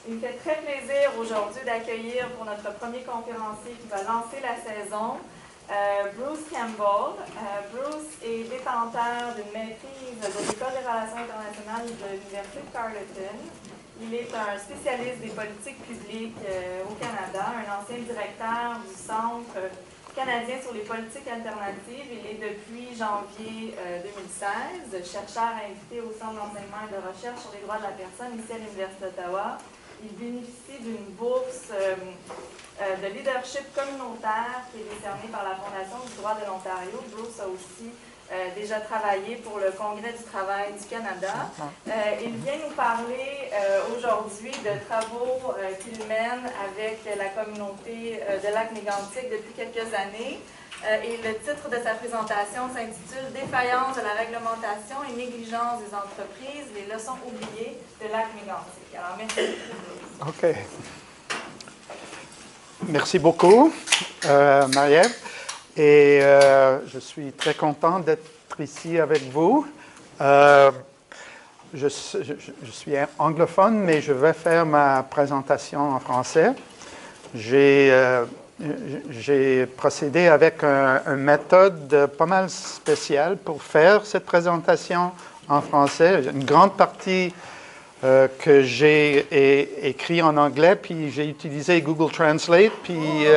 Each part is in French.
Il me fait très plaisir aujourd'hui d'accueillir pour notre premier conférencier qui va lancer la saison, Bruce Campbell. Bruce est détenteur d'une maîtrise de l'École des relations internationales de l'Université de Carleton. Il est un spécialiste des politiques publiques au Canada, un ancien directeur du Centre canadien sur les politiques alternatives. Il est depuis janvier 2016 chercheur invité au Centre d'enseignement et de recherche sur les droits de la personne ici à l'Université d'Ottawa. Il bénéficie d'une bourse de leadership communautaire qui est décernée par la Fondation du droit de l'Ontario. Bruce a aussi déjà travaillé pour le Congrès du travail du Canada. Il vient nous parler aujourd'hui de travaux qu'il mène avec la communauté de Lac-Mégantic depuis quelques années. Et le titre de sa présentation s'intitule « Défaillance de la réglementation et négligence des entreprises, les leçons oubliées de Lac-Mégantic ». Alors, merci beaucoup. OK. Merci beaucoup, Marie-Ève. Et je suis très content d'être ici avec vous. Je suis anglophone, mais je vais faire ma présentation en français. J'ai procédé avec une méthode pas mal spéciale pour faire cette présentation en français. Une grande partie que j'ai écrit en anglais, puis j'ai utilisé Google Translate, puis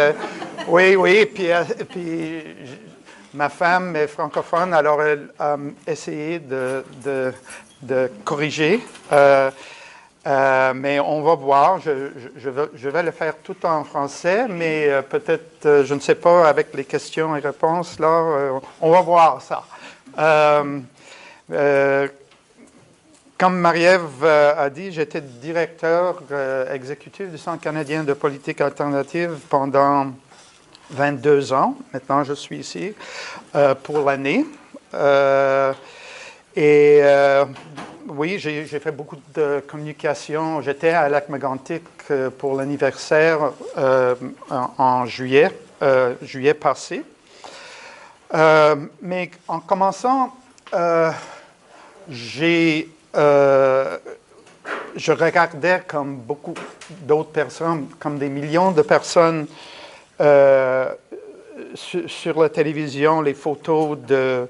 puis ma femme est francophone, alors elle a essayé de corriger. Mais on va voir, je vais le faire tout en français, mais peut-être, je ne sais pas, avec les questions et réponses, là, on va voir ça. Comme Marie-Ève a dit, j'étais directeur exécutif du Centre canadien de politique alternative pendant 22 ans. Maintenant, je suis ici pour l'année. Oui, j'ai fait beaucoup de communication. J'étais à Lac-Mégantic pour l'anniversaire en juillet passé. Mais en commençant, je regardais comme beaucoup d'autres personnes, comme des millions de personnes sur la télévision, les photos de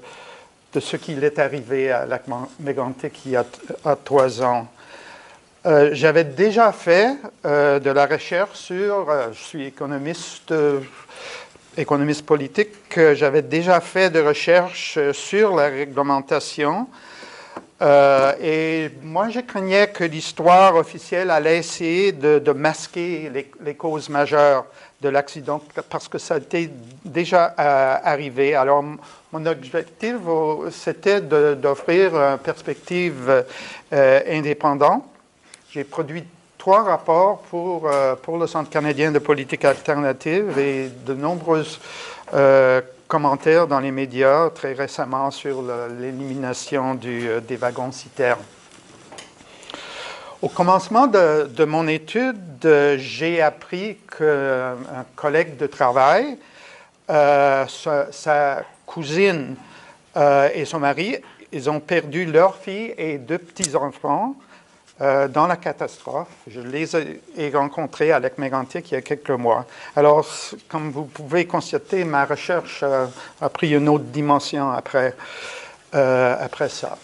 ce qu'il est arrivé à Lac-Mégantic il y a 3 ans. J'avais déjà fait de la recherche sur, je suis économiste politique, j'avais déjà fait de recherche sur la réglementation. Et moi, je craignais que l'histoire officielle allait essayer de masquer les causes majeures de l'accident parce que ça était déjà arrivé. Alors, mon objectif, c'était d'offrir une perspective indépendante. J'ai produit 3 rapports pour le Centre canadien de politique alternative et de nombreux commentaires dans les médias très récemment sur l'élimination des wagons-citernes. Au commencement de mon étude, j'ai appris qu'un collègue de travail, sa cousine et son mari, ils ont perdu leur fille et 2 petits-enfants dans la catastrophe. Je les ai rencontrés à Lac-Mégantic il y a quelques mois. Alors, comme vous pouvez constater, ma recherche a pris une autre dimension après ça.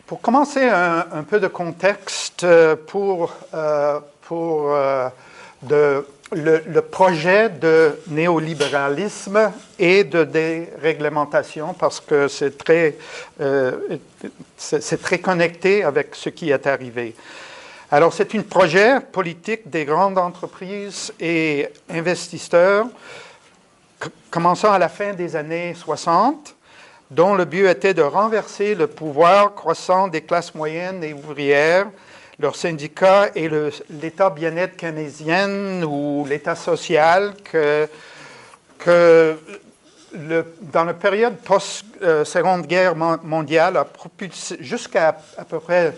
Pour commencer, un peu de contexte pour le projet de néolibéralisme et de déréglementation, parce que c'est très connecté avec ce qui est arrivé. Alors, c'est un projet politique des grandes entreprises et investisseurs, commençant à la fin des années 60, dont le but était de renverser le pouvoir croissant des classes moyennes et ouvrières, leurs syndicats et l'État bien-être keynésien ou l'État social dans la période post-Seconde Guerre mondiale a propulsé jusqu'à à peu près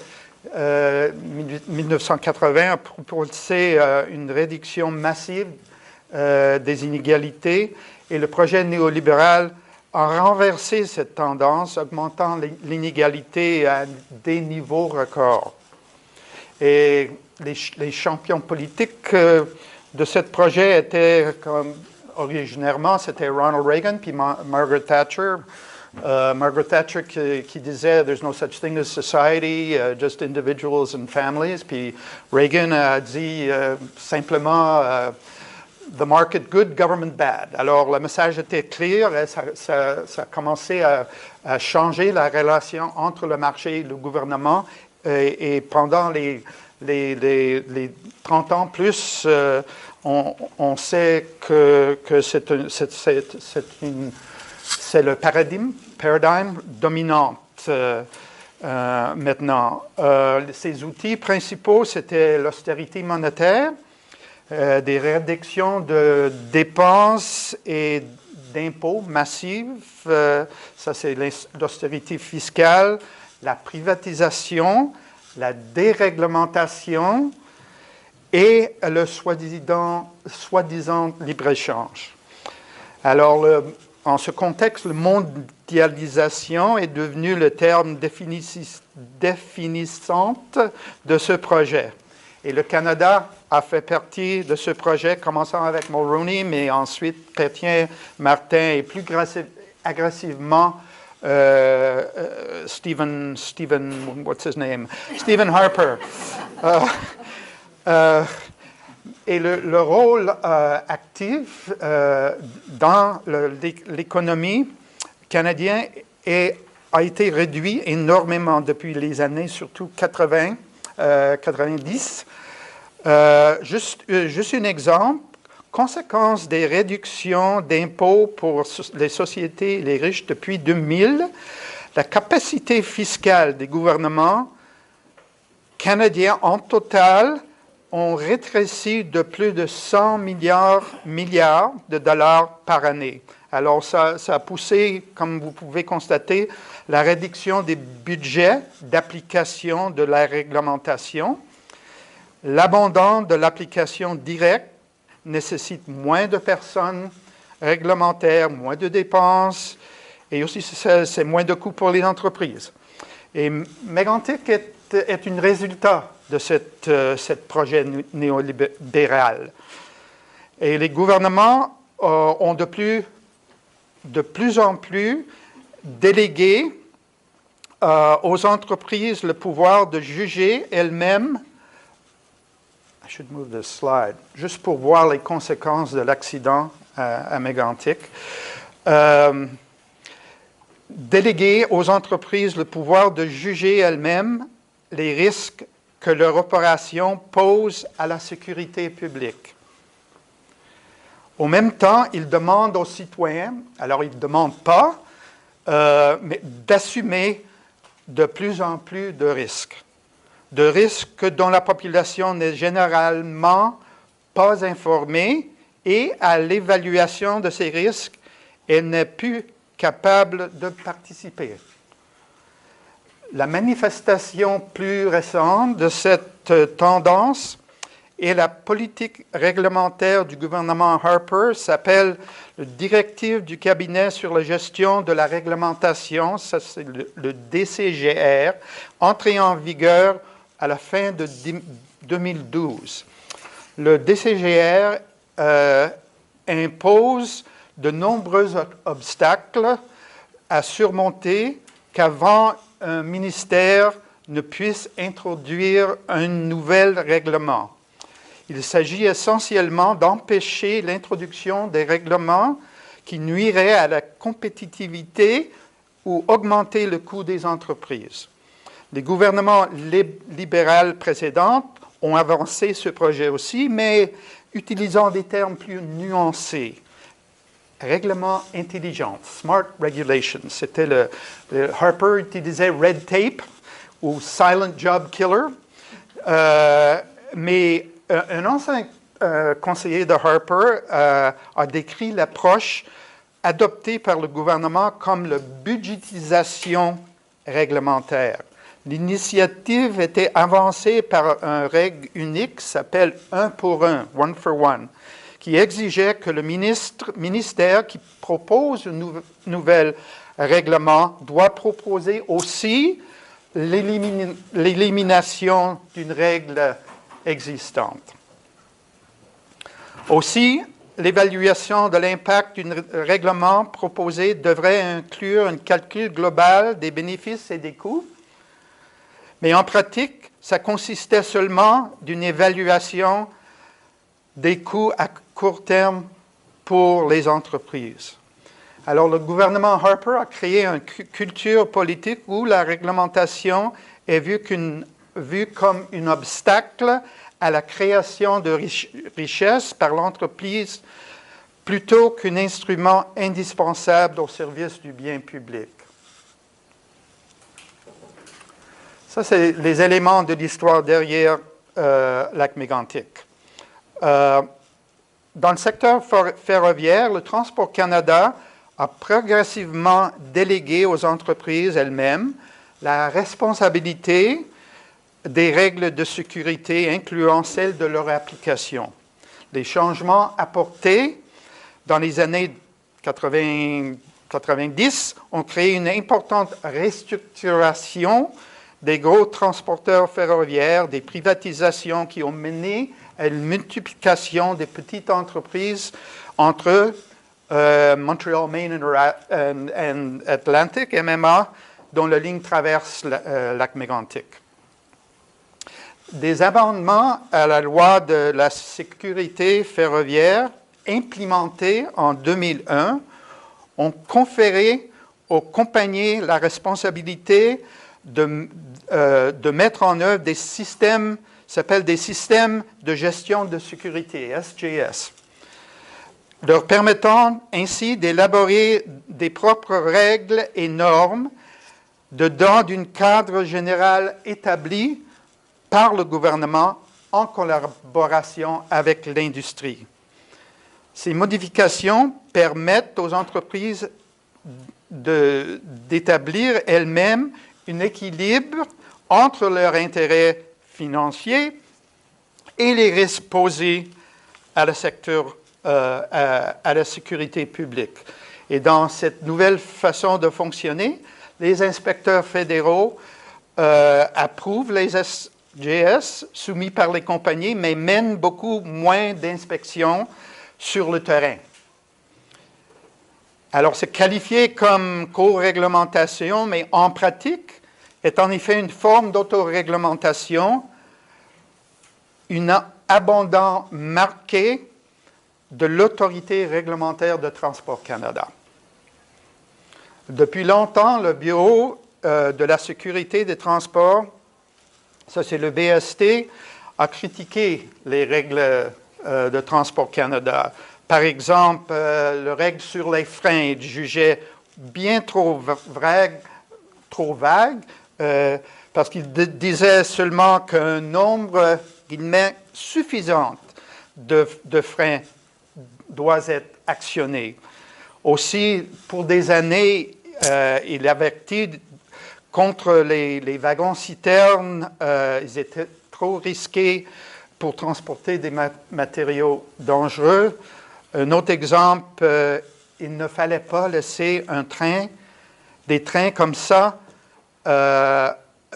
1980 a propulsé une réduction massive des inégalités et le projet néolibéral a renversé cette tendance, augmentant l'inégalité à des niveaux records. Et les champions politiques de ce projet étaient, comme originairement, c'était Ronald Reagan puis Margaret Thatcher. Margaret Thatcher qui disait "There's no such thing as society, just individuals and families." Puis Reagan a dit simplement "The market good, government bad." Alors le message était clair et ça a commencé à changer la relation entre le marché et le gouvernement. Et pendant les 30 ans plus, on sait que c'est le paradigme dominant maintenant. Ces outils principaux, c'était l'austérité monétaire, des réductions de dépenses et d'impôts massifs, ça c'est l'austérité fiscale, la privatisation, la déréglementation et le soi-disant libre-échange. Alors, en ce contexte, la mondialisation est devenu le terme définissant de ce projet. Et le Canada a fait partie de ce projet, commençant avec Mulroney, mais ensuite Chrétien, Martin et plus agressivement Stephen Harper. Et le rôle actif dans l'économie canadienne a été réduit énormément depuis les années, surtout 90. Juste un exemple, conséquence des réductions d'impôts pour les sociétés et les riches depuis 2000, la capacité fiscale des gouvernements canadiens en total ont rétréci de plus de 100 milliards de dollars par année. Alors, ça a poussé, comme vous pouvez constater, la réduction des budgets d'application de la réglementation. L'abandon de l'application directe nécessite moins de personnes réglementaires, moins de dépenses, et aussi c'est moins de coûts pour les entreprises. Et Mégantic est un résultat de ce projet néolibéral. Et les gouvernements ont de plus en plus délégué aux entreprises le pouvoir de juger elles-mêmes. I should move this slide, juste pour voir les conséquences de l'accident à Mégantic. Déléguer aux entreprises le pouvoir de juger elles-mêmes les risques que leur opération pose à la sécurité publique. Au même temps, ils demandent aux citoyens, alors ils ne demandent pas, mais d'assumer de plus en plus de risques dont la population n'est généralement pas informée et à l'évaluation de ces risques, elle n'est plus capable de participer. La manifestation plus récente de cette tendance et la politique réglementaire du gouvernement Harper s'appelle le Directive du cabinet sur la gestion de la réglementation, ça c'est le DCGR, entré en vigueur à la fin de 2012. Le DCGR impose de nombreux obstacles à surmonter qu'avant un ministère ne puisse introduire un nouvel règlement. Il s'agit essentiellement d'empêcher l'introduction des règlements qui nuiraient à la compétitivité ou augmenter le coût des entreprises. Les gouvernements libéraux précédents ont avancé ce projet aussi, mais utilisant des termes plus nuancés. Règlement intelligent, smart regulation. C'était Harper utilisait red tape ou silent job killer. Mais un ancien conseiller de Harper a décrit l'approche adoptée par le gouvernement comme la budgétisation réglementaire. L'initiative était avancée par une règle unique qui s'appelle 1 pour 1, one for one, qui exigeait que le ministère qui propose un nouvel règlement doit proposer aussi l'élimination d'une règle existante. Aussi, l'évaluation de l'impact d'un règlement proposé devrait inclure un calcul global des bénéfices et des coûts, mais en pratique, ça consistait seulement d'une évaluation des coûts à court terme pour les entreprises. Alors, le gouvernement Harper a créé une culture politique où la réglementation est vue comme un obstacle à la création de richesses par l'entreprise plutôt qu'un instrument indispensable au service du bien public. Ça, c'est les éléments de l'histoire derrière Lac-Mégantic. Dans le secteur ferroviaire, le Transport Canada a progressivement délégué aux entreprises elles-mêmes la responsabilité des règles de sécurité, incluant celles de leur application. Les changements apportés dans les années 90 ont créé une importante restructuration des gros transporteurs ferroviaires, des privatisations qui ont mené à une multiplication des petites entreprises entre Montreal, Maine and Atlantic, MMA, dont la ligne traverse Lac-Mégantic. Des amendements à la loi de la sécurité ferroviaire implémentés en 2001 ont conféré aux compagnies la responsabilité de mettre en œuvre des systèmes, s'appellent des systèmes de gestion de sécurité, SGS, leur permettant ainsi d'élaborer des propres règles et normes dedans d'un cadre général établi par le gouvernement en collaboration avec l'industrie. Ces modifications permettent aux entreprises d'établir elles-mêmes un équilibre entre leurs intérêts financiers et les risques posés à la sécurité publique. Et dans cette nouvelle façon de fonctionner, les inspecteurs fédéraux approuvent les SGS soumis par les compagnies, mais mènent beaucoup moins d'inspections sur le terrain. Alors, c'est qualifié comme co-réglementation, mais en pratique, est en effet une forme d'autoréglementation, une abondante marquée de l'Autorité réglementaire de Transport Canada. Depuis longtemps, le Bureau de la sécurité des transports, ça c'est le BST, a critiqué les règles de Transport Canada. Par exemple, les règles sur les freins, il jugeait bien trop vague, parce qu'il disait seulement qu'un nombre suffisant de freins doit être actionné. Aussi, pour des années, il avertit contre les wagons-citernes. Ils étaient trop risqués pour transporter des matériaux dangereux. Un autre exemple, il ne fallait pas laisser des trains comme ça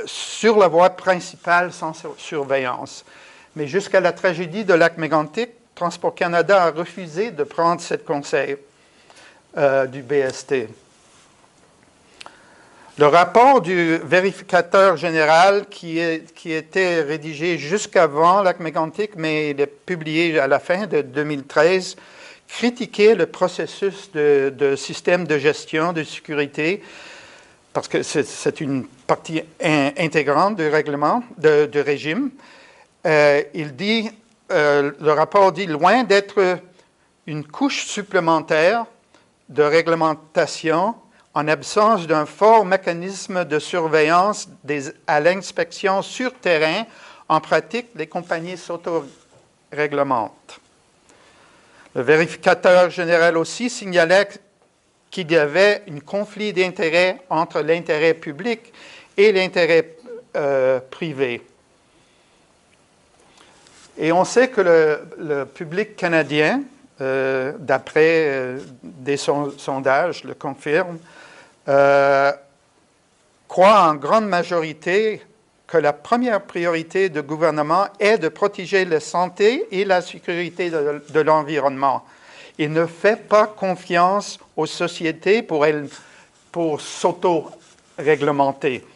sur la voie principale sans surveillance. Mais jusqu'à la tragédie de Lac-Mégantic, Transport Canada a refusé de prendre ce conseil du BST. Le rapport du vérificateur général qui était rédigé jusqu'avant Lac-Mégantic, mais il est publié à la fin de 2013, critiquait le processus de système de gestion de sécurité parce que c'est une partie intégrante du règlement, du régime. Le rapport dit, loin d'être une couche supplémentaire de réglementation, en absence d'un fort mécanisme de surveillance à l'inspection sur terrain, en pratique, les compagnies s'auto-réglementent. Le vérificateur général aussi signalait qu'il y avait un conflit d'intérêts entre l'intérêt public et l'intérêt privé. Et on sait que le public canadien, d'après des sondages, le confirme, croient en grande majorité que la première priorité du gouvernement est de protéger la santé et la sécurité de l'environnement. Il ne fait pas confiance aux sociétés pour s'auto-réglementer.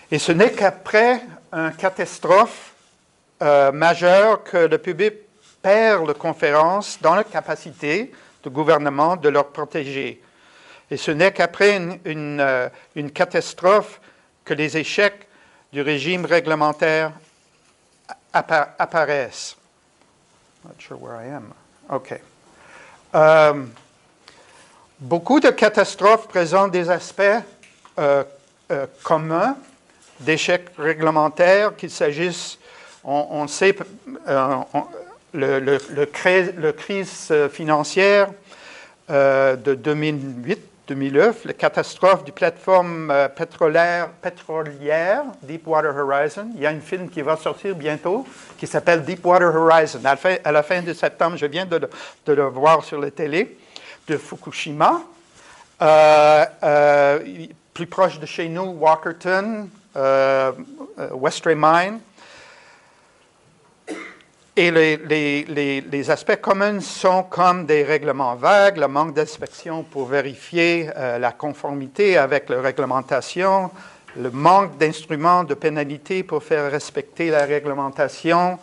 Et ce n'est qu'après une catastrophe majeure que le public perd la confiance dans la capacité du gouvernement de leur protéger. Et ce n'est qu'après une catastrophe que les échecs du régime réglementaire apparaissent. Not sure where I am. OK. Beaucoup de catastrophes présentent des aspects communs d'échecs réglementaires, qu'il s'agisse, on sait, le crise financière de 2008-2009, la catastrophe du plateforme pétrolière Deepwater Horizon. Il y a un film qui va sortir bientôt qui s'appelle Deepwater Horizon. À la fin de septembre, je viens de le voir sur la télé, de Fukushima. Plus proche de chez nous, Walkerton, Westray Mine. Et les aspects communs sont comme des règlements vagues, le manque d'inspection pour vérifier la conformité avec la réglementation, le manque d'instruments de pénalité pour faire respecter la réglementation,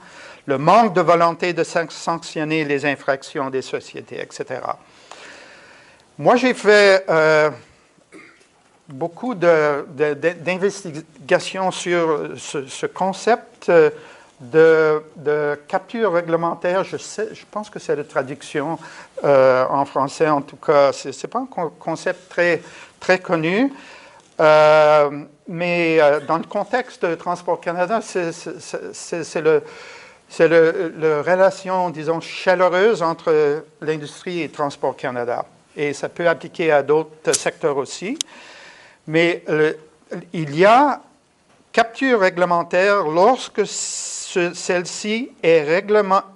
le manque de volonté de sanctionner les infractions des sociétés, etc. Moi, j'ai fait beaucoup d'investigations sur ce concept de capture réglementaire. Je pense que c'est la traduction en français, en tout cas. Ce n'est pas un concept très connu, mais dans le contexte de Transport Canada, c'est la relation, disons, chaleureuse entre l'industrie et Transport Canada. Et ça peut appliquer à d'autres secteurs aussi. Mais il y a capture réglementaire lorsque celle-ci est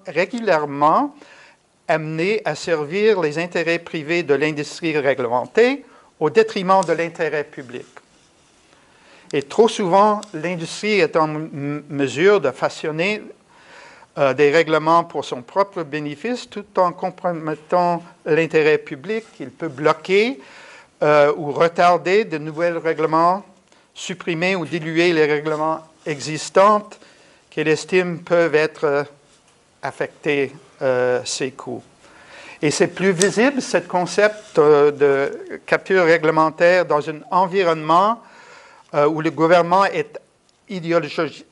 régulièrement amenée à servir les intérêts privés de l'industrie réglementée au détriment de l'intérêt public. Et trop souvent, l'industrie est en mesure de façonner des règlements pour son propre bénéfice tout en compromettant l'intérêt public. Il peut bloquer ou retarder de nouveaux règlements, supprimer ou diluer les règlements existants qu'elle estime peuvent être affectés ses coûts. Et c'est plus visible, ce concept de capture réglementaire dans un environnement où le gouvernement est ideologically,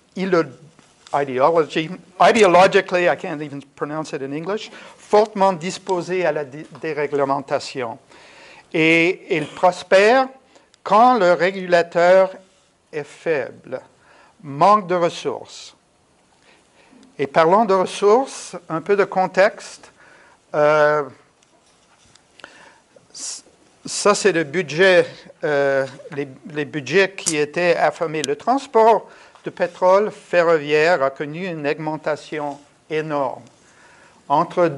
I can't even pronounce it in English, fortement disposé à la déréglementation. Et il prospère quand le régulateur est faible, manque de ressources. Et parlons de ressources, un peu de contexte. Ça, c'est le budget, les budgets qui étaient affirmés. Le transport de pétrole ferroviaire a connu une augmentation énorme. Entre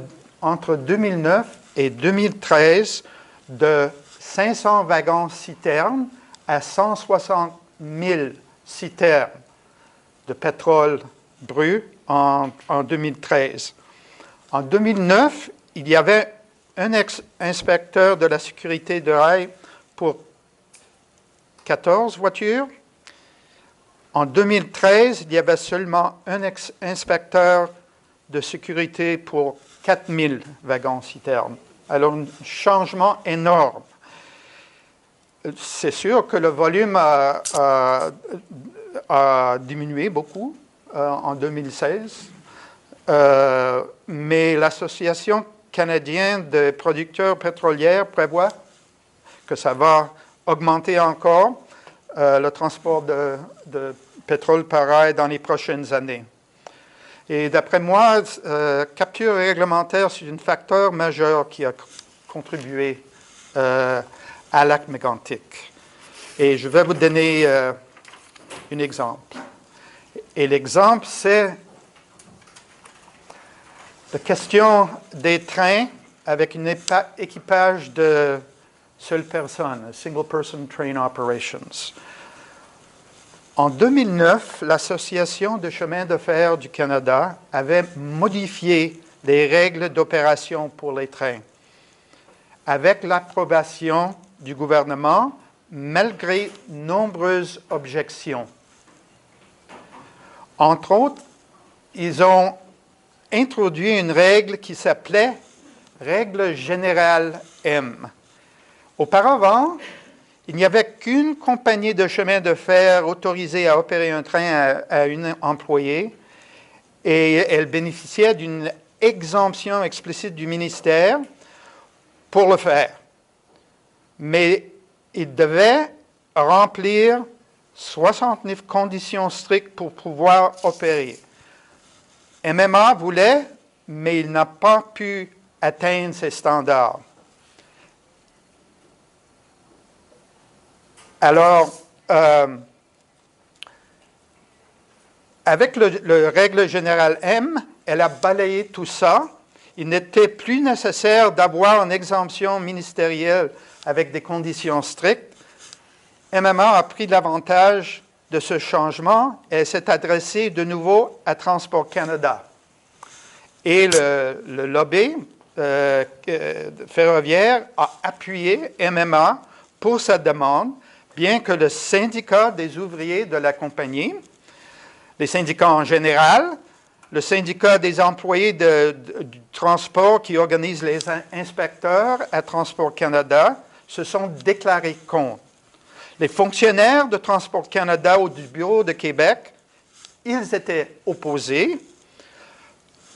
2009 et 2013, de 500 wagons-citernes à 160 000 citernes de pétrole brut en 2013. En 2009, il y avait un inspecteur de la sécurité de rail pour 14 voitures. En 2013, il y avait seulement un inspecteur de sécurité pour 4000 wagons-citernes. Alors, un changement énorme. C'est sûr que le volume a diminué beaucoup en 2016, mais l'Association canadienne de producteurs pétroliers prévoit que ça va augmenter encore le transport de pétrole par rail dans les prochaines années. Et d'après moi, capture réglementaire, c'est un facteur majeur qui a contribué à l'acte mégantique. Et je vais vous donner un exemple. Et l'exemple, c'est la question des trains avec un équipage de seule personne, Single Person Train Operations. En 2009, l'Association de chemin de fer du Canada avait modifié les règles d'opération pour les trains, avec l'approbation du gouvernement, malgré nombreuses objections. Entre autres, ils ont introduit une règle qui s'appelait « Règle générale M ». Auparavant, il n'y avait qu'une compagnie de chemin de fer autorisée à opérer un train à une employée et elle bénéficiait d'une exemption explicite du ministère pour le faire. Mais il devait remplir 69 conditions strictes pour pouvoir opérer. MMA voulait, mais il n'a pas pu atteindre ces standards. Alors, avec le règle générale M, elle a balayé tout ça. Il n'était plus nécessaire d'avoir une exemption ministérielle avec des conditions strictes. MMA a pris l'avantage de ce changement et s'est adressé de nouveau à Transport Canada. Et le lobby ferroviaire a appuyé MMA pour sa demande, bien que le syndicat des ouvriers de la compagnie, les syndicats en général, le syndicat des employés du transport qui organise les inspecteurs à Transport Canada se sont déclarés contre. Les fonctionnaires de Transport Canada ou du Bureau de Québec, ils étaient opposés.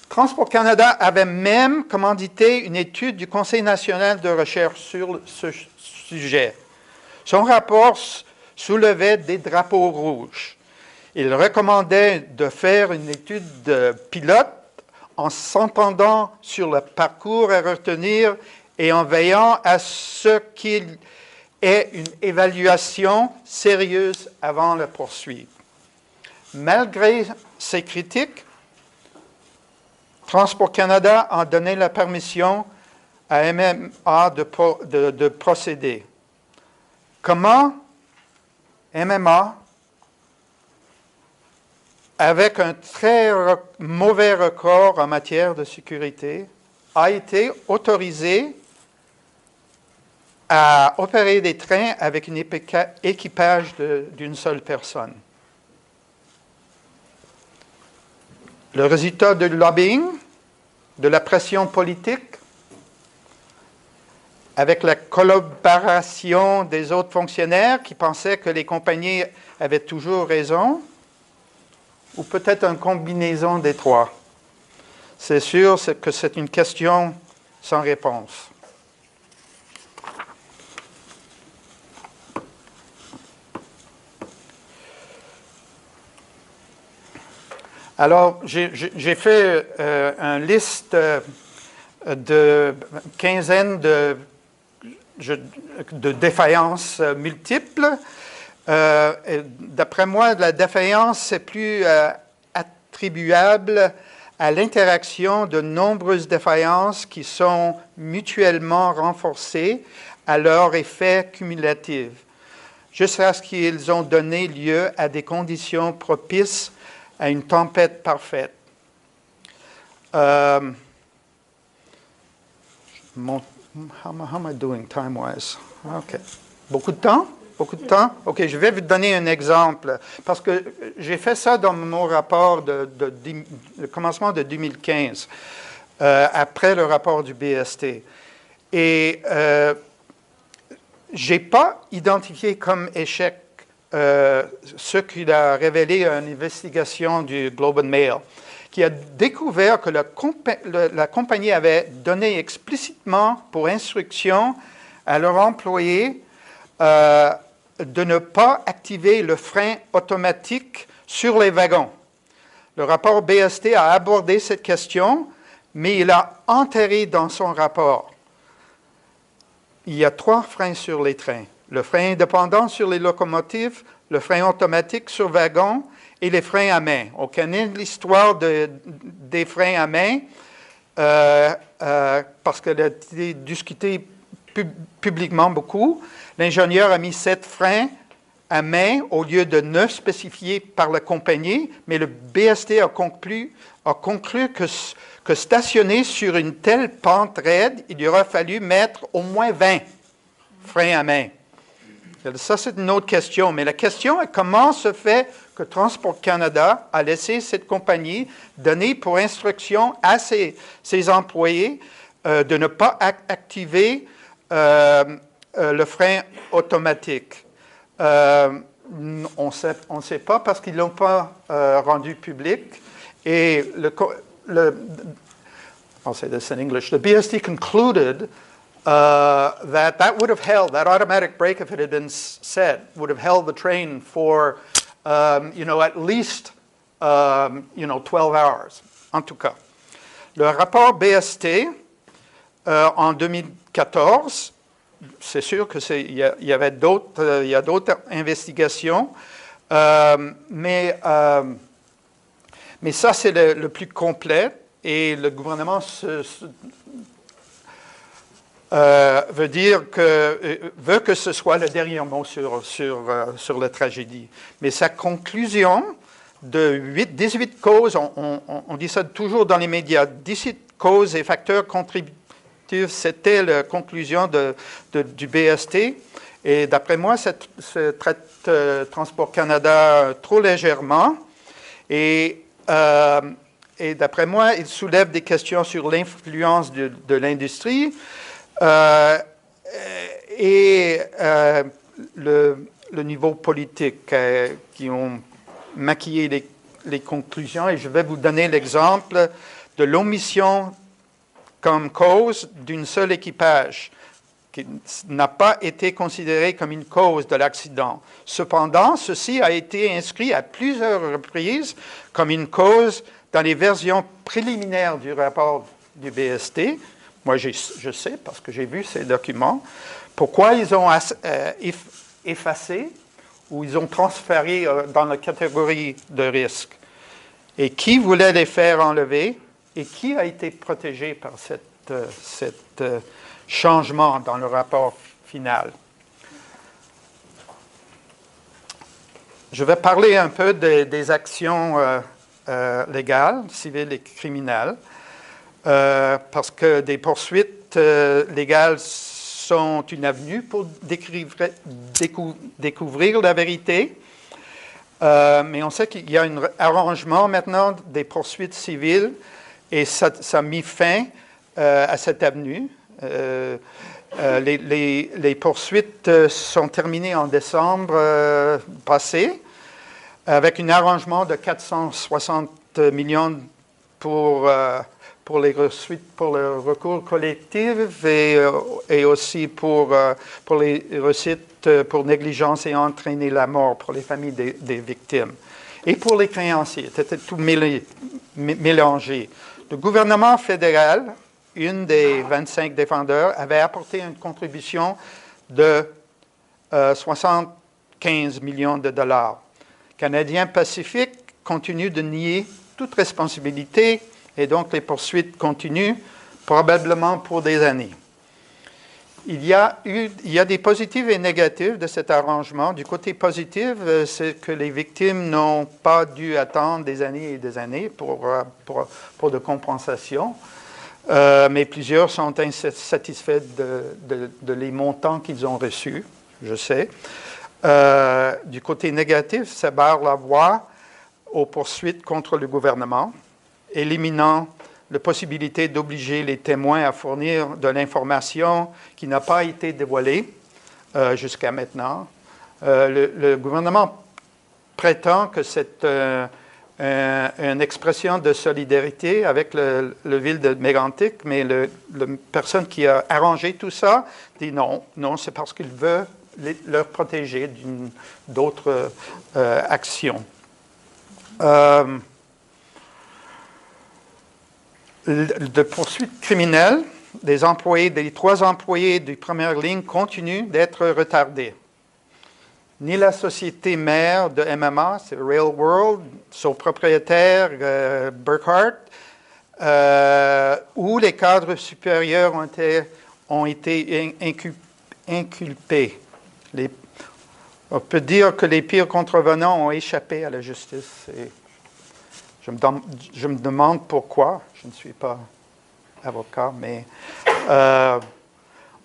Transport Canada avait même commandité une étude du Conseil national de recherche sur ce sujet. Son rapport soulevait des drapeaux rouges. Il recommandait de faire une étude de pilote en s'entendant sur le parcours à retenir et en veillant à ce qu'il ait une évaluation sérieuse avant la poursuite. Malgré ces critiques, Transport Canada a donné la permission à MMA de procéder. Comment MMA, avec un très mauvais record en matière de sécurité, a été autorisé à opérer des trains avec un équipage d'une seule personne? Le résultat du lobbying, de la pression politique, avec la collaboration des autres fonctionnaires qui pensaient que les compagnies avaient toujours raison, ou peut-être une combinaison des trois. C'est sûr que c'est une question sans réponse. Alors, j'ai fait une liste de quinzaine de défaillances multiples. D'après moi, la défaillance, c'est plus attribuable à l'interaction de nombreuses défaillances qui sont mutuellement renforcées à leur effet cumulatif, jusqu'à ce qu'ils ont donné lieu à des conditions propices à une tempête parfaite. How am I doing time-wise? OK. Beaucoup de temps? Beaucoup de temps? OK, je vais vous donner un exemple, parce que j'ai fait ça dans mon rapport de commencement de 2015, après le rapport du BST. Et je n'ai pas identifié comme échec ce qu'il a révélé à une investigation du Globe and Mail, qui a découvert que la compagnie avait donné explicitement pour instruction à leurs employés de ne pas activer le frein automatique sur les wagons. Le rapport BST a abordé cette question, mais il a enterré dans son rapport. Il y a 3 freins sur les trains. Le frein indépendant sur les locomotives, le frein automatique sur wagon et les freins à main. On connaît l'histoire des freins à main parce qu'elle a été discutée publiquement beaucoup. L'ingénieur a mis 7 freins à main au lieu de 9 spécifiés par la compagnie, mais le BST a conclu que stationné sur une telle pente raide, il aura fallu mettre au moins 20 freins à main. Ça, c'est une autre question. Mais la question est comment se fait que Transport Canada a laissé cette compagnie donner pour instruction à ses employés de ne pas activer le frein automatique. On ne sait pas parce qu'ils ne l'ont pas rendu public. Et I'll say this in English. The BST concluded that would have held, that automatic brake, if it had been set, would have held the train for, at least, 12 hours, en tout cas. Le rapport BST, en 2014, c'est sûr qu'il y a d'autres investigations, mais ça, c'est le plus complet, et le gouvernement veut que ce soit le dernier mot sur la tragédie. Mais sa conclusion de 18 causes, on dit ça toujours dans les médias, 18 causes et facteurs contributifs, c'était la conclusion du BST. Et d'après moi, ça traite Transport Canada trop légèrement. Et d'après moi, il soulève des questions sur l'influence de l'industrie et le niveau politique qui ont maquillé les conclusions. Et je vais vous donner l'exemple de l'omission comme cause d'un seul équipage qui n'a pas été considéré comme une cause de l'accident. Cependant, ceci a été inscrit à plusieurs reprises comme une cause dans les versions préliminaires du rapport du BST. Moi, je sais, parce que j'ai vu ces documents, pourquoi ils ont effacé ou ils ont transféré dans la catégorie de risque. Et qui voulait les faire enlever et qui a été protégé par cet changement dans le rapport final. Je vais parler un peu des actions légales, civiles et criminelles, parce que des poursuites légales sont une avenue pour découvrir la vérité. Mais on sait qu'il y a un arrangement maintenant des poursuites civiles et ça a mis fin à cette avenue. Les poursuites sont terminées en décembre passé avec un arrangement de 460 millions pour le recours collectif et aussi pour les recettes pour négligence et entraîner la mort pour les familles des victimes. Et pour les créanciers, c'était tout mélangé. Le gouvernement fédéral, une des 25 défendeurs, avait apporté une contribution de 75 millions de dollars. Canadien Pacifique continue de nier toute responsabilité et donc les poursuites continuent probablement pour des années. Il y a des positifs et négatifs de cet arrangement. Du côté positif, c'est que les victimes n'ont pas dû attendre des années et des années pour de compensation, mais plusieurs sont insatisfaits de les montants qu'ils ont reçus, je sais. Du côté négatif, ça barre la voie aux poursuites contre le gouvernement, éliminant la possibilité d'obliger les témoins à fournir de l'information qui n'a pas été dévoilée jusqu'à maintenant. Le gouvernement prétend que c'est une expression de solidarité avec le ville de Mégantic, mais la personne qui a arrangé tout ça dit non, c'est parce qu'il veut leur protéger d'autres actions. De poursuites criminelles, des 3 employés de première ligne continuent d'être retardés. Ni la société mère de MMA, c'est Rail World, son propriétaire Burkhart, ou les cadres supérieurs ont été inculpés. On peut dire que les pires contrevenants ont échappé à la justice. Et je me demande pourquoi. Je ne suis pas avocat, mais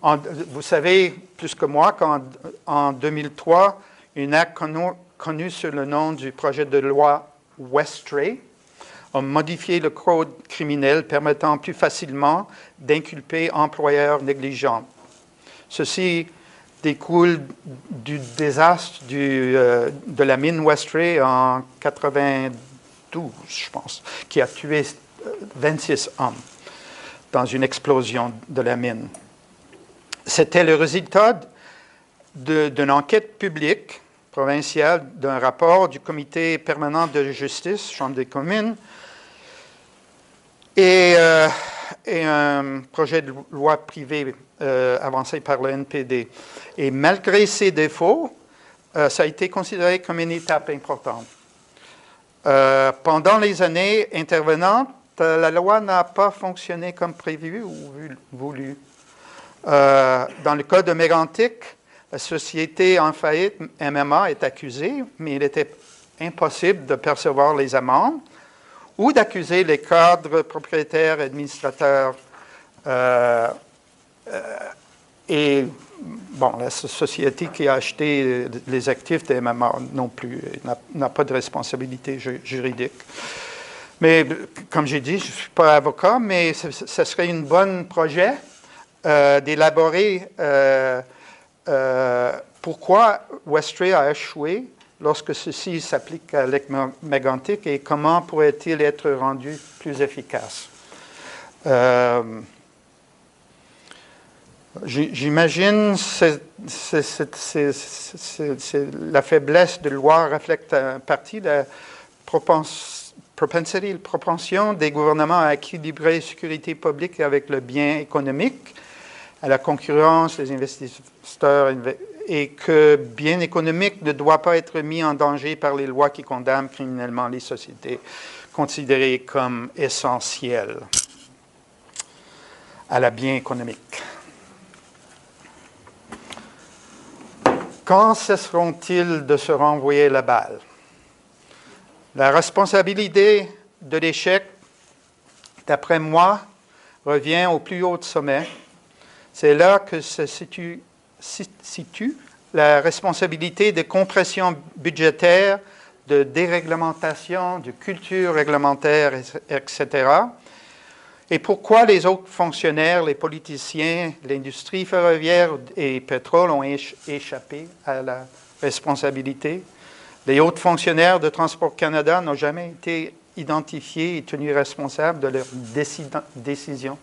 vous savez plus que moi qu'en 2003, une acte connue sous le nom du projet de loi Westray a modifié le code criminel permettant plus facilement d'inculper employeurs négligents. Ceci découle du désastre de la mine Westray en 92, je pense, qui a tué 26 hommes dans une explosion de la mine. C'était le résultat d'une enquête publique provinciale, d'un rapport du Comité permanent de justice, Chambre des communes, et un projet de loi privé avancé par le NPD. Et malgré ces défauts, ça a été considéré comme une étape importante. Pendant les années intervenantes, la loi n'a pas fonctionné comme prévu ou voulu. Dans le cas de Mégantic, la société en faillite MMA est accusée, mais il était impossible de percevoir les amendes ou d'accuser les cadres, propriétaires, administrateurs. Et bon, la société qui a acheté les actifs de MMA non plus n'a pas de responsabilité juridique. Mais comme j'ai dit, je ne suis pas avocat, mais ce serait un bon projet d'élaborer pourquoi Westray a échoué lorsque ceci s'applique à Mégantic et comment pourrait-il être rendu plus efficace. J'imagine la faiblesse de loi reflète en partie la propension des gouvernements à équilibrer la sécurité publique avec le bien économique, à la concurrence des investisseurs, et que bien économique ne doit pas être mis en danger par les lois qui condamnent criminellement les sociétés considérées comme essentielles à la bien économique. Quand cesseront-ils de se renvoyer la balle? La responsabilité de l'échec, d'après moi, revient au plus haut sommet. C'est là que se situe la responsabilité de compression budgétaire, de déréglementation, de culture réglementaire, etc. Et pourquoi les autres fonctionnaires, les politiciens, l'industrie ferroviaire et pétrole ont échappé à la responsabilité? Les hauts fonctionnaires de Transport Canada n'ont jamais été identifiés et tenus responsables de leurs décisions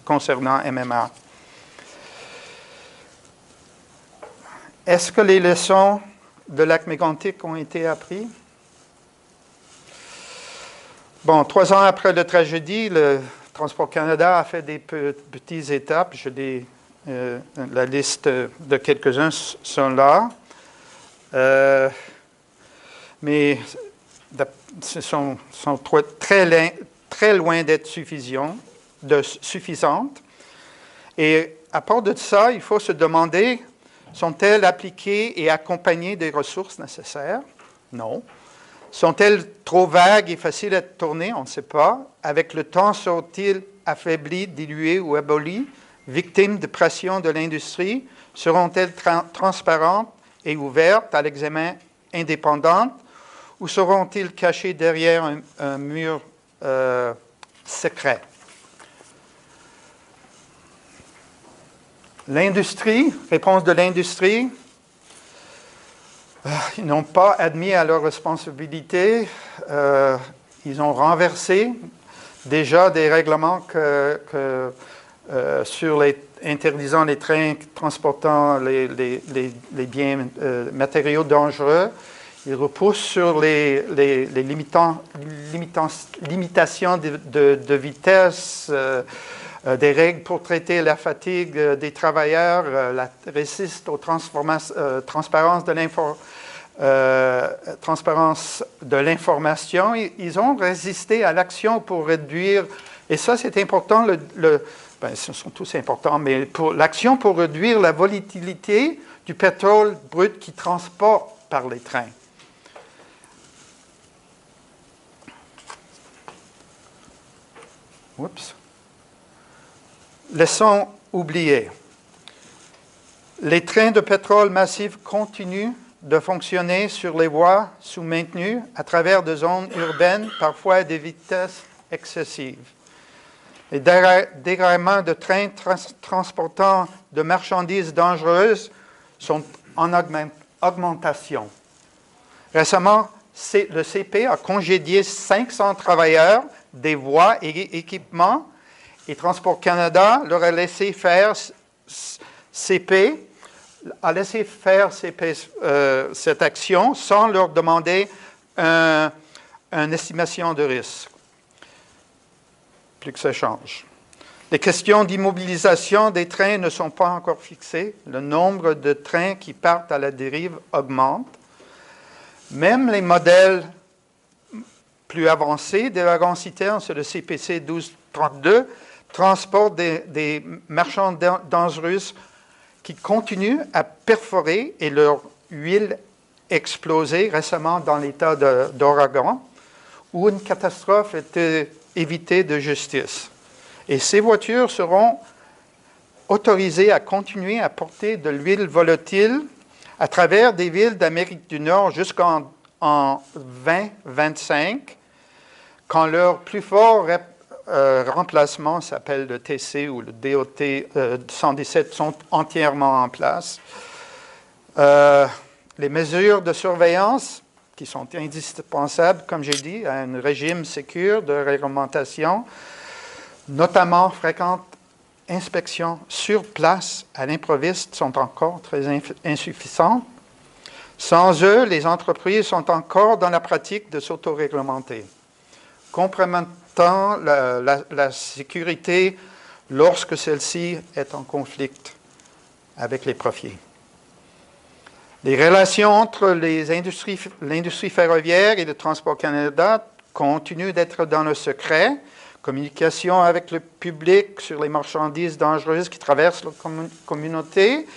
concernant MMA. Est-ce que les leçons de lac Mégantic ont été apprises? Bon, 3 ans après la tragédie, le Transport Canada a fait des petites étapes. La liste de quelques-uns sont là. Mais ce sont très loin d'être suffisantes. Et à part de ça, il faut se demander, sont-elles appliquées et accompagnées des ressources nécessaires? Non. Sont-elles trop vagues et faciles à tourner? On ne sait pas. Avec le temps, sont-ils affaiblis, dilués ou abolis, victimes de pression de l'industrie? Seront-elles transparentes et ouvertes à l'examen indépendant? Ou seront-ils cachés derrière un mur secret? L'industrie, réponse de l'industrie, ils n'ont pas admis à leur responsabilité. Ils ont renversé déjà des règlements interdisant les trains transportant les biens matériaux dangereux. Ils repoussent sur les limitations de vitesse, des règles pour traiter la fatigue des travailleurs, résistent aux transparence de l'information. Ils ont résisté à l'action pour réduire, et ça c'est important, ben, ce sont tous importants, mais pour l'action pour réduire la volatilité du pétrole brut qui transporte par les trains. Oups. Laissons oublier. Les trains de pétrole massifs continuent de fonctionner sur les voies sous-maintenues à travers des zones urbaines, parfois à des vitesses excessives. Les déraillements de trains transportant de marchandises dangereuses sont en augmentation. Récemment, le CP a congédié 500 travailleurs des voies et équipements et Transport Canada leur a laissé faire cette action sans leur demander une estimation de risque. Plus que ça change. Les questions d'immobilisation des trains ne sont pas encore fixées. Le nombre de trains qui partent à la dérive augmente. Même les modèles plus avancés des wagons-citernes sur le CPC 1232 transportent des marchandises russes qui continuent à perforer et leur huile exploser récemment dans l'État d'Oregon, où une catastrophe était évitée de justice. Et ces voitures seront autorisées à continuer à porter de l'huile volatile à travers des villes d'Amérique du Nord jusqu'en 2025, quand leur plus fort remplacement s'appelle le TC ou le DOT 117 sont entièrement en place. Les mesures de surveillance qui sont indispensables, comme j'ai dit, à un régime sécur de réglementation, notamment fréquentes inspections sur place à l'improviste, sont encore très insuffisantes. Sans eux, les entreprises sont encore dans la pratique de s'autoréglementer, compromettant la sécurité lorsque celle-ci est en conflit avec les profits. Les relations entre l'industrie ferroviaire et le Transport Canada continuent d'être dans le secret. Communication avec le public sur les marchandises dangereuses qui traversent la communauté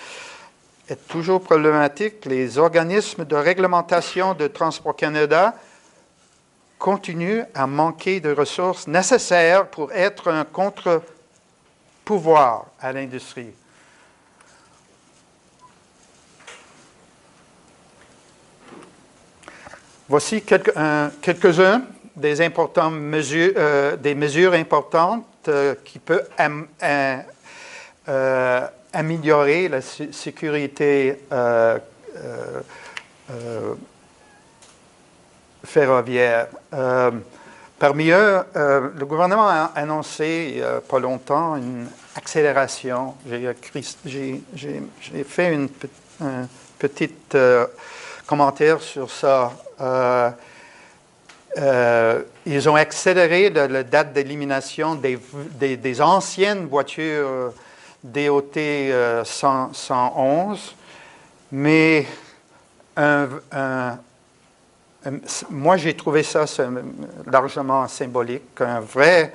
est toujours problématique. Les organismes de réglementation de Transport Canada continuent à manquer de ressources nécessaires pour être un contre-pouvoir à l'industrie. Voici quelques-uns des mesures importantes qui peuvent améliorer la sécurité ferroviaire. Parmi eux, le gouvernement a annoncé il n'y a pas longtemps une accélération. J'ai fait un petit commentaire sur ça. Ils ont accéléré la date d'élimination des anciennes voitures DOT 111, mais moi j'ai trouvé ça largement symbolique. Une vraie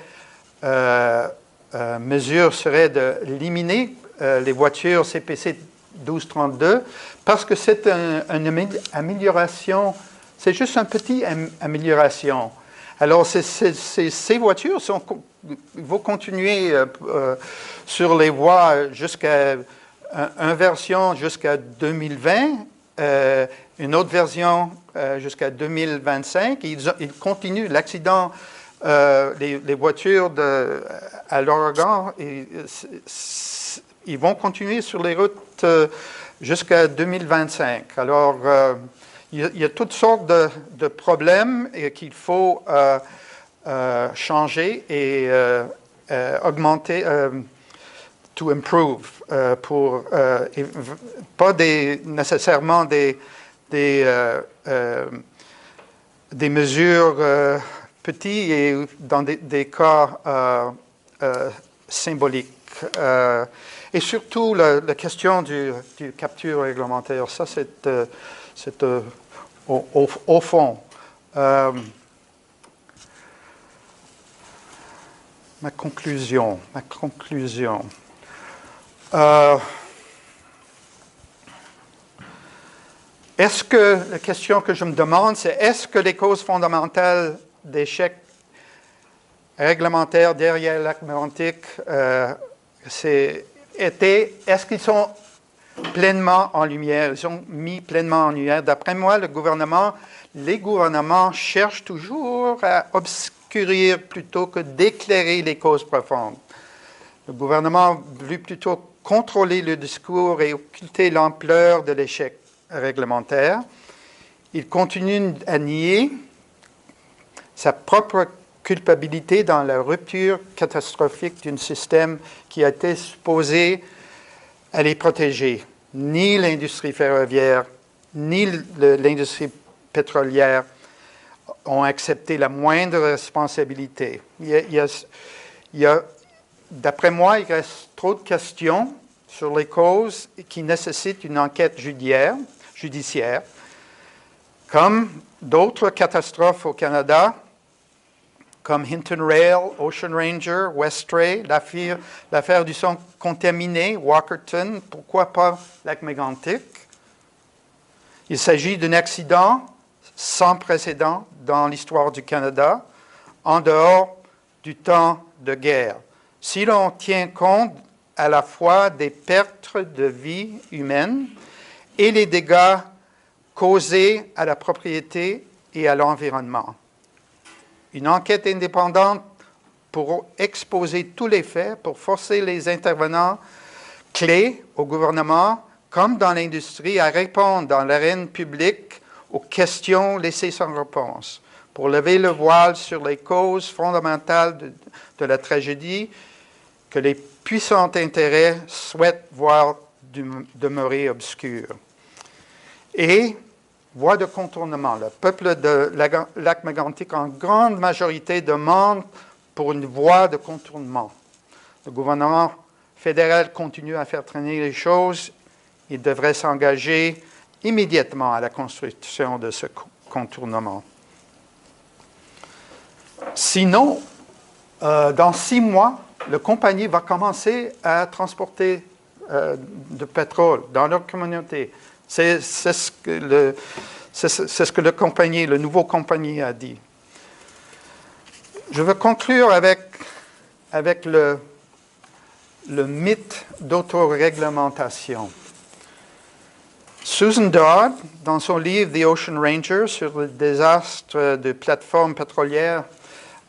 mesure serait d'éliminer les voitures CPC 1232 parce que c'est une amélioration. C'est juste une petite amélioration. Alors, ces voitures vont continuer sur les voies jusqu'à une version jusqu'à 2020, une autre version jusqu'à 2025. Ils continuent l'accident, les voitures à l'Oregon, ils vont continuer sur les routes jusqu'à 2025. Alors, il y a toutes sortes de problèmes qu'il faut changer et augmenter, to improve, pour pas nécessairement des mesures petites et dans des cas symboliques. Et surtout, la question du capture réglementaire, ça c'est au fond. Ma conclusion. La question que je me demande, c'est est-ce que les causes fondamentales d'échec réglementaire derrière l'acte mégantic, est-ce qu'ils sont pleinement en lumière, ils sont mis pleinement en lumière? D'après moi, les gouvernements cherchent toujours à obscurir plutôt que d'éclairer les causes profondes. Le gouvernement veut plutôt contrôler le discours et occulter l'ampleur de l'échec réglementaire. Il continue à nier sa propre culpabilité dans la rupture catastrophique d'un système qui a été supposé à les protéger. Ni l'industrie ferroviaire, ni l'industrie pétrolière ont accepté la moindre responsabilité. D'après moi, il reste trop de questions sur les causes qui nécessitent une enquête judiciaire, comme d'autres catastrophes au Canada, comme Hinton Rail, Ocean Ranger, Westray, l'affaire du son contaminé, Walkerton, pourquoi pas lac mégantic. Il s'agit d'un accident sans précédent dans l'histoire du Canada, en dehors du temps de guerre. Si l'on tient compte à la fois des pertes de vie humaine et les dégâts causés à la propriété et à l'environnement. Une enquête indépendante pour exposer tous les faits, pour forcer les intervenants clés au gouvernement, comme dans l'industrie, à répondre dans l'arène publique aux questions laissées sans réponse, pour lever le voile sur les causes fondamentales de la tragédie que les puissants intérêts souhaitent voir demeurer obscures. Et voie de contournement. Le peuple de lac mégantic, en grande majorité, demande pour une voie de contournement. Le gouvernement fédéral continue à faire traîner les choses. Il devrait s'engager immédiatement à la construction de ce contournement. Sinon, dans 6 mois, la compagnie va commencer à transporter de pétrole dans leur communauté. C'est ce que le nouveau compagnie a dit. Je veux conclure avec le mythe d'autoréglementation. Susan Dodd, dans son livre The Ocean Ranger sur le désastre de plateformes pétrolières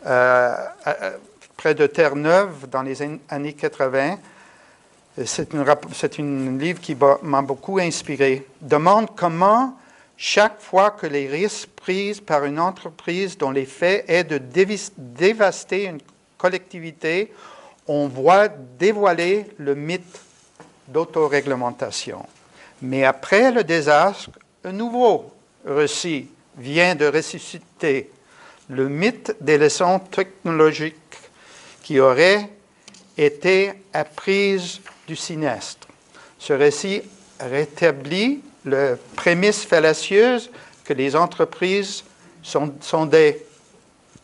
près de Terre-Neuve dans les années 80, c'est un livre qui m'a beaucoup inspiré, demande comment, chaque fois que les risques pris par une entreprise dont l'effet est de dévaster une collectivité, on voit dévoiler le mythe d'autoréglementation. Mais après le désastre, un nouveau récit vient de ressusciter le mythe des leçons technologiques qui auraient été apprises du sinistre. Ce récit rétablit la prémisse fallacieuse que les entreprises sont des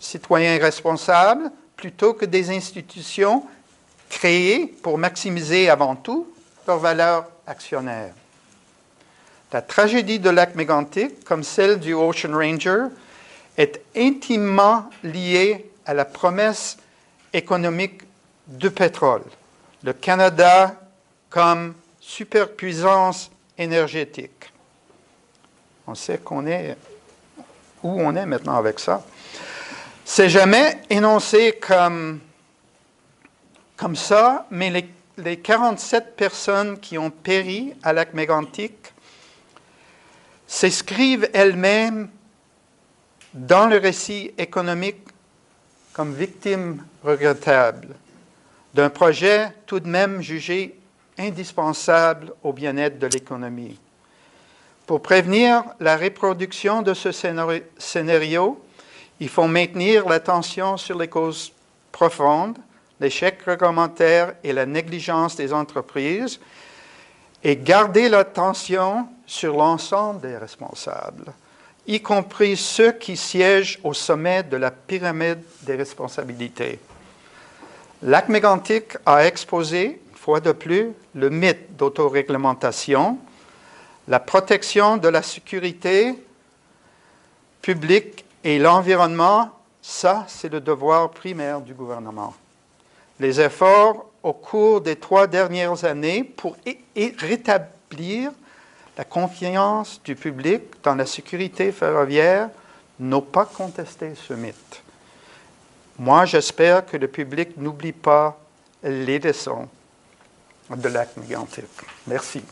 citoyens responsables plutôt que des institutions créées pour maximiser avant tout leur valeur actionnaire. La tragédie de lac mégantic, comme celle du Ocean Ranger, est intimement liée à la promesse économique du pétrole. Le Canada comme superpuissance énergétique. On sait où on est maintenant avec ça. C'est jamais énoncé comme ça, mais les 47 personnes qui ont péri à lac mégantic s'inscrivent elles-mêmes dans le récit économique comme victimes regrettables d'un projet tout de même jugé indispensable au bien-être de l'économie. Pour prévenir la reproduction de ce scénario, il faut maintenir l'attention sur les causes profondes, l'échec réglementaire et la négligence des entreprises, et garder l'attention sur l'ensemble des responsables, y compris ceux qui siègent au sommet de la pyramide des responsabilités. Lac-Mégantic a exposé, une fois de plus, le mythe d'autoréglementation, la protection de la sécurité publique et l'environnement. Ça, c'est le devoir primaire du gouvernement. Les efforts au cours des 3 dernières années pour rétablir la confiance du public dans la sécurité ferroviaire n'ont pas contesté ce mythe. Moi, j'espère que le public n'oublie pas les leçons de Lac-Mégantic. Merci.